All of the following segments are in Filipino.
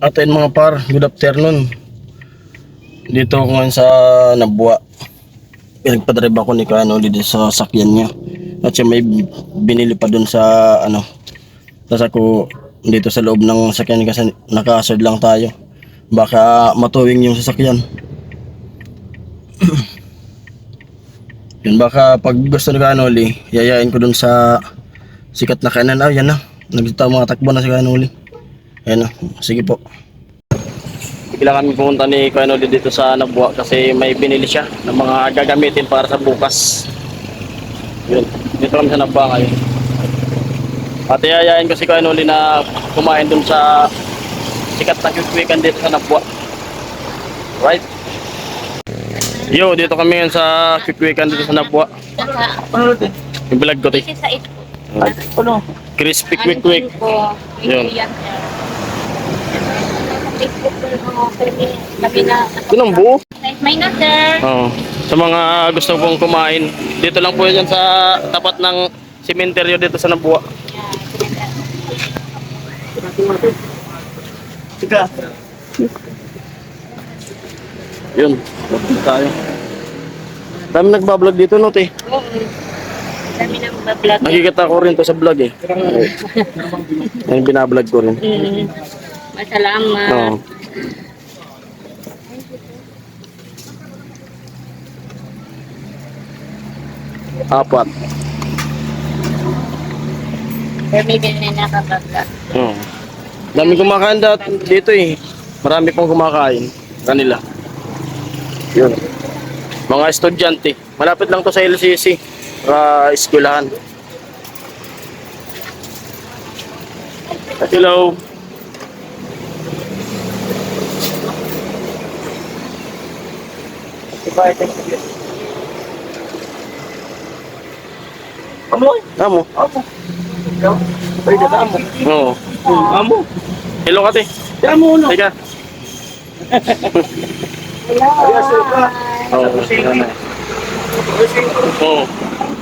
Atin mga par, good afternoon. Dito ako ngayon sa Nabua. Pinagpadrive ako ni Kano dito sa sakyan niya. At siya may binili pa dun sa Tapos ako dito sa loob ng sakyan kasi naka-hazard lang tayo. Baka matuwing yung sasakyan. Yun, baka pag gusto ni Kanoli, yayain ko dun sa sikat na kanan. Yan na. Mga takbo na si Kanoli. Ayan na. Sige po. Bigla kami pumunta ni Kanoli dito sa Nabua kasi may binili siya ng mga gagamitin para sa bukas. Yun. Dito kami sa Nabua ngayon. At yayain ko si Kanoli na kumain dun sa sikat na kikwikan dito sa Nabua. Right? Yo, dito kami ngayon sa kikwikan dito sa Nabua. Yung vlog ko, te. Crispy quick quick. Yun. Ito ng buo. May na, sir. Oh. Sa mga gusto pong kumain, dito lang po yan sa tapat ng sementeryo dito sa Nabua. Sige. Yun, tayo. Dami nagbablog dito, no, te? Oo. Dami nang bablog. Nakikita ko rin to sa vlog, eh. Yan, binablog ko rin. Masalamat. Oo. Apat. Sir, may binili na kapagka. Oo. Dami kumakain dito, eh. Marami pong kumakain. Kanila. Yun. Mga estudyante. Malapit lang to sa LCC. Eskwelahan. Hello. Amo? Amo. Pwede ka amo. Oo. Amo. Hello ka, te. Amo, no? Teka. Hello. Oh.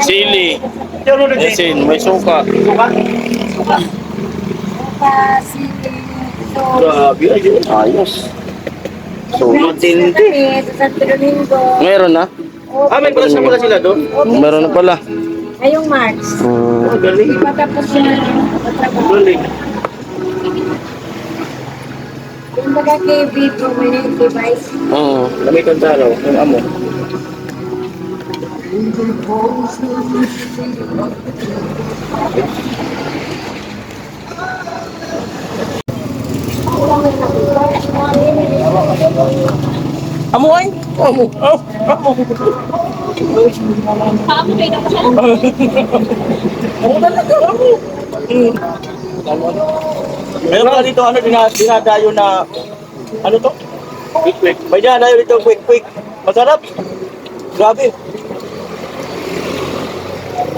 Sili. Asin, may suka. Kasi, Grabe, ayos. So, matindi. Sa Santo Domingo. meron na? May pala sila doon? Meron na pala. Ngayong March. Galing. Matapos na magtrabaho. Galing. Yung baga KB po, may device. Oo. Kami kanta raw, yung amo. Amo ay? Amo. Amo. Paano kayo na siya? Amo talaga, amo. Meron pala dito, dinadayo na, ano to? Quick quick. May dinadayo dito, quick quick. Masarap. Grabe.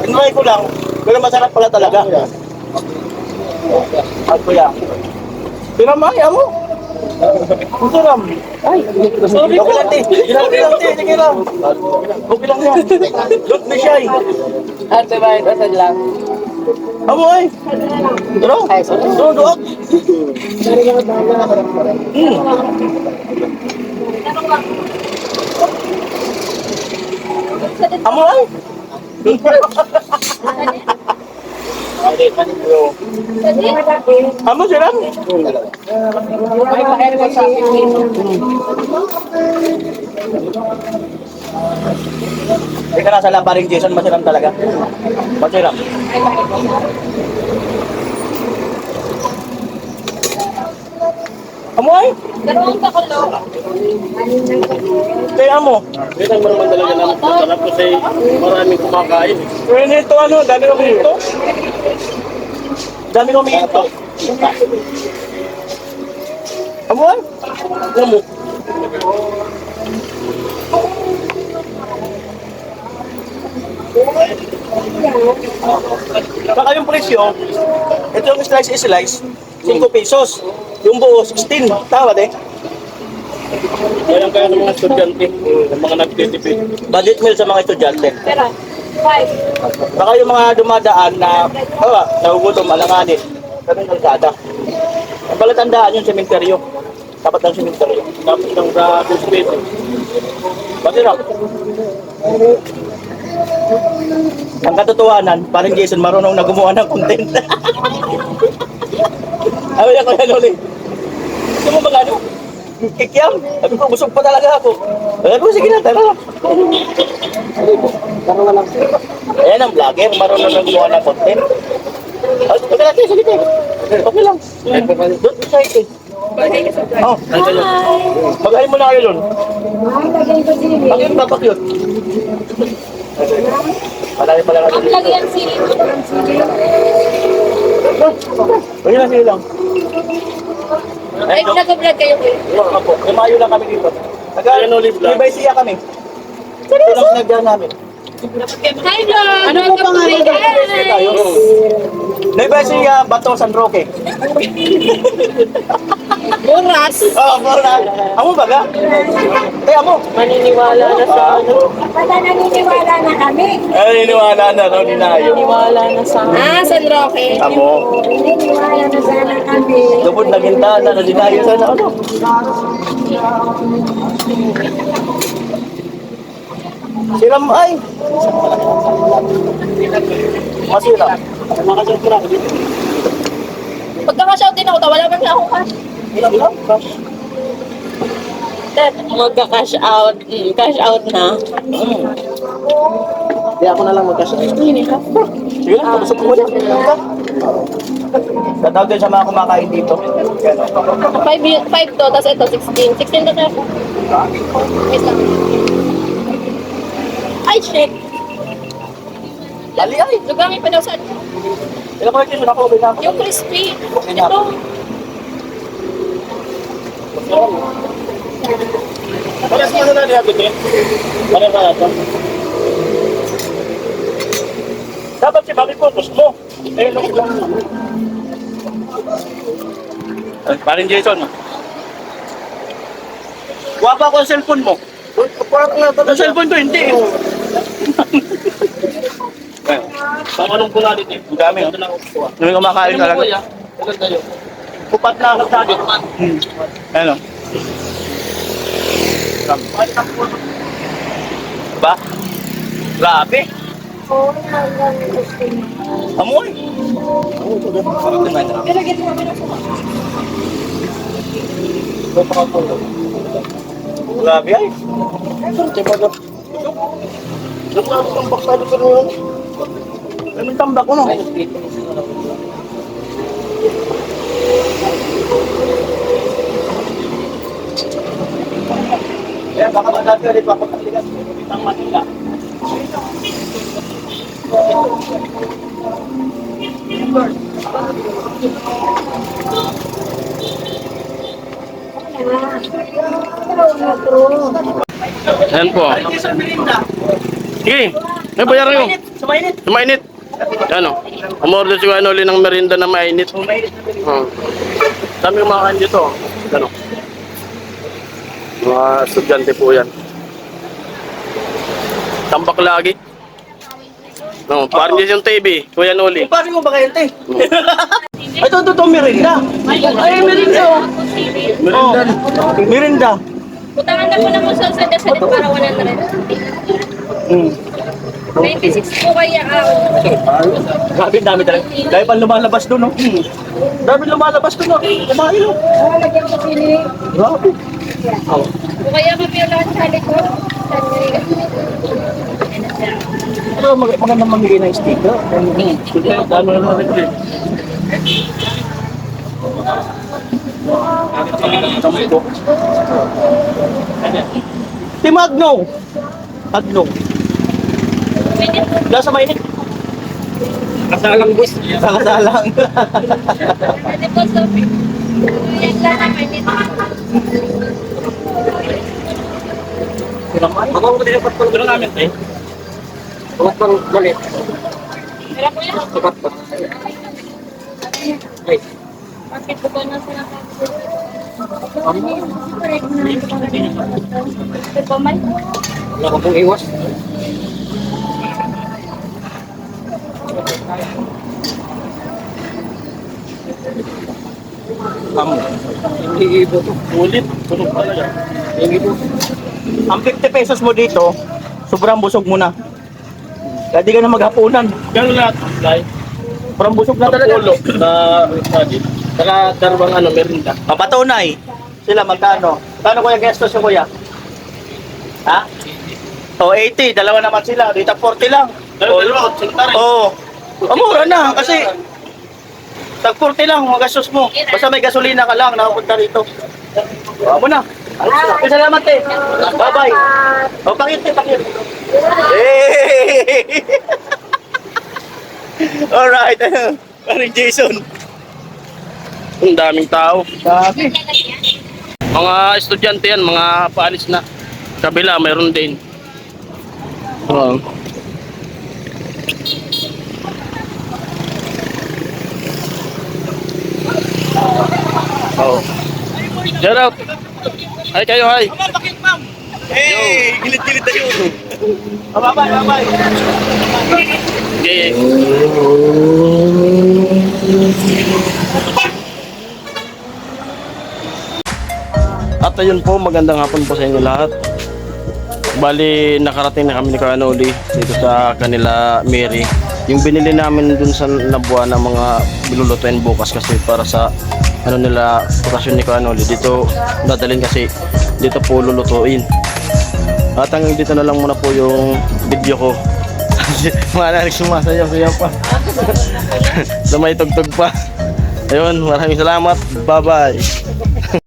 Tinry ko lang, pero masarap pala talaga. At kuya. Tinamay, amo. Masarap. Ay, sorry po. Okay lang, te. Sige lang. Okay lang yan. Look na siya, eh. Ate ba ito sa lang? Amo ay. Ano? Doon. Amo ay. Amo sila? May pa-air ko sa akin. Hindi ka nasa labaring Jason, masiram talaga. Masiram. Amo ay? Dalawang kakulo. Kaya amo. Kita mo naman talaga na masarap kasi maraming kumakain. Kaya nito ano, dami kong ito. Dami kong ito. Amo ay? Amo. Saka yung presyo, ito yung slice, 5 pesos. Yung buo, 16. Tawad eh. Kaya ng mga estudyante, ng mga nagtitipid. Budget meal sa mga estudyante. Pero, 5. Baka yung mga dumadaan na, nagugutom, alanganin. Kami ng kalsada. Ang palatandaan yung sementeryo. Dapat ng cemetery. Dapat ng space. Masarap. Ang katotohanan, parang Jason marunong na gumawa ng content. Sabi niya, Kuya Noli, gusto mo ba ano? Kikiam? Sabi ko, busog pa talaga ako. Sabi ko, sige na, tara. Ayan ang vlogger, marunong na gumawa ng content. Okay natin, sige tayo. Okay lang. Don't be shy eh. Oh, mag-hi mo na kayo doon. Ay, lagay ko sili. Bakit papakyot? Malaki pala natin. Lagyan sili. Pwede lang sila lang. Ay, nag-vlog kayo kayo. Opo, lumayo lang kami dito. May baysiya kami. Ito lang sinagyan namin. Hi, vlog! Ano po pangalan? May baysiya, Bato, San Roque. Buras. Oo, Boran. Amo ba ga? Amo. Maniniwala na sa ano. Wala naniniwala na kami. Ay, niniwala na, no, ninayo. Maniniwala na sa San Roque. Amo. Naniniwala na sana kami. Lubod na gintana, na dinayo sana, ano? Siram ay. Masira. Pagka-shout din ako, wala man lang ako ka. Ilang lang? magka-cash out. Cash out na. Hindi ako na lang magkasya. Sige lang, pabusok ko muna. Tatawag din sa mga kumakain dito. 5 to, tapos ito, 16. 16 to tayo. Wait lang. Ay, shit! Ali ay! Lugangin pa daw sa Ilang ko yung ako, na ako. yung crispy. Okay na. Ito. Paras mo na niya, Bitin. Paras na ito. Dapat si Bobby Photos mo. Eh, lang lang. Parin Jason. Wapa ko ang cellphone mo. Ang cellphone ko hindi. Pamanong ko na dito. Ang dami. Hindi kumakain talaga. Upat na ako sa akin. Ano? Ba? Grabe. Amoy. Grabe ay. Tambak sa dito ngayon. May tambak ko no. Kaya baka madami ulit papagkaligas ng Manila. Ayan po. Sige, may bayaran ko. Sumainit. Mainit. Ano? Umorder si Kuya Noli ng merinda na mainit. Sumainit na bilhin. Dami kumakain dito. Ano? Mga estudyante po yan. Tambak lagi. No, parang din yung TV, Kuya Noli. Pari mo ba kayo, te? Ito, merinda. Ay, merinda. Merinda. Merinda. Putangan na po na po sa sada-sada para 100. 96 po kaya Grabe, dami talaga. Dahil pa lumalabas doon, no? Dami lumalabas doon, no? Kumain, no? lagyan ko sili. Grabe. O kaya kami yung lahat sa likod. Pero maganda mamigay ng sticker. Sticker, dami na rin din. Team Agno. Agno. Nasa mainit. Kasalang bus. Kasalang. Pwede po sa yan lang naman dito. Ako ko din dapat pala namin, eh. Dapat pang galit. Kaya po yan. Dapat pa. Ay. Bakit po ba nasa nakakuha? Ito po man. Wala ko pong iwas. Kamu. iibo. Ulit. Tunog talaga. Iibo. Ang 50 pesos mo dito, sobrang busog mo na. Kaya di ka na maghapunan. Gano'n lahat. Like, Sobrang busog na talaga. pulo na study. Saka darwang merinda. Papatunay. Sila magkano? Kano kuya gastos yung kuya? Ha? O 80, dalawa naman sila. Dito 40 lang. Dalawa, 80 rin. Oo. Mura na kasi tag 40 lang mga gastos mo. Basta may gasolina ka lang nakapunta rito. Wala mo na. Salamat eh. Bye-bye. O pakit eh, pakit. Hey! Alright. Paring Jason. Ang daming tao. Sabi. Mga estudyante yan, mga paalis na. Kabila, mayroon din. Oo. Oh. Shout out. Hi kayo, hi. Hey! Gilid-gilid na yun. Bye-bye, bye-bye. Okay. At ayun po, magandang hapon po sa inyo lahat. Bali, nakarating na kami ni Kuya Noli dito sa kanila Mary. Yung binili namin dun sa Nabuan ng mga bilulutuin bukas kasi para sa ano nila, okasyon ni Kuya Noli. Dito dadalhin kasi dito po lulutuin. At hanggang dito na lang muna po yung video ko. Mga narik sumasayaw-sayaw pa. Sa may tugtog pa. Ayun, maraming salamat. Bye-bye.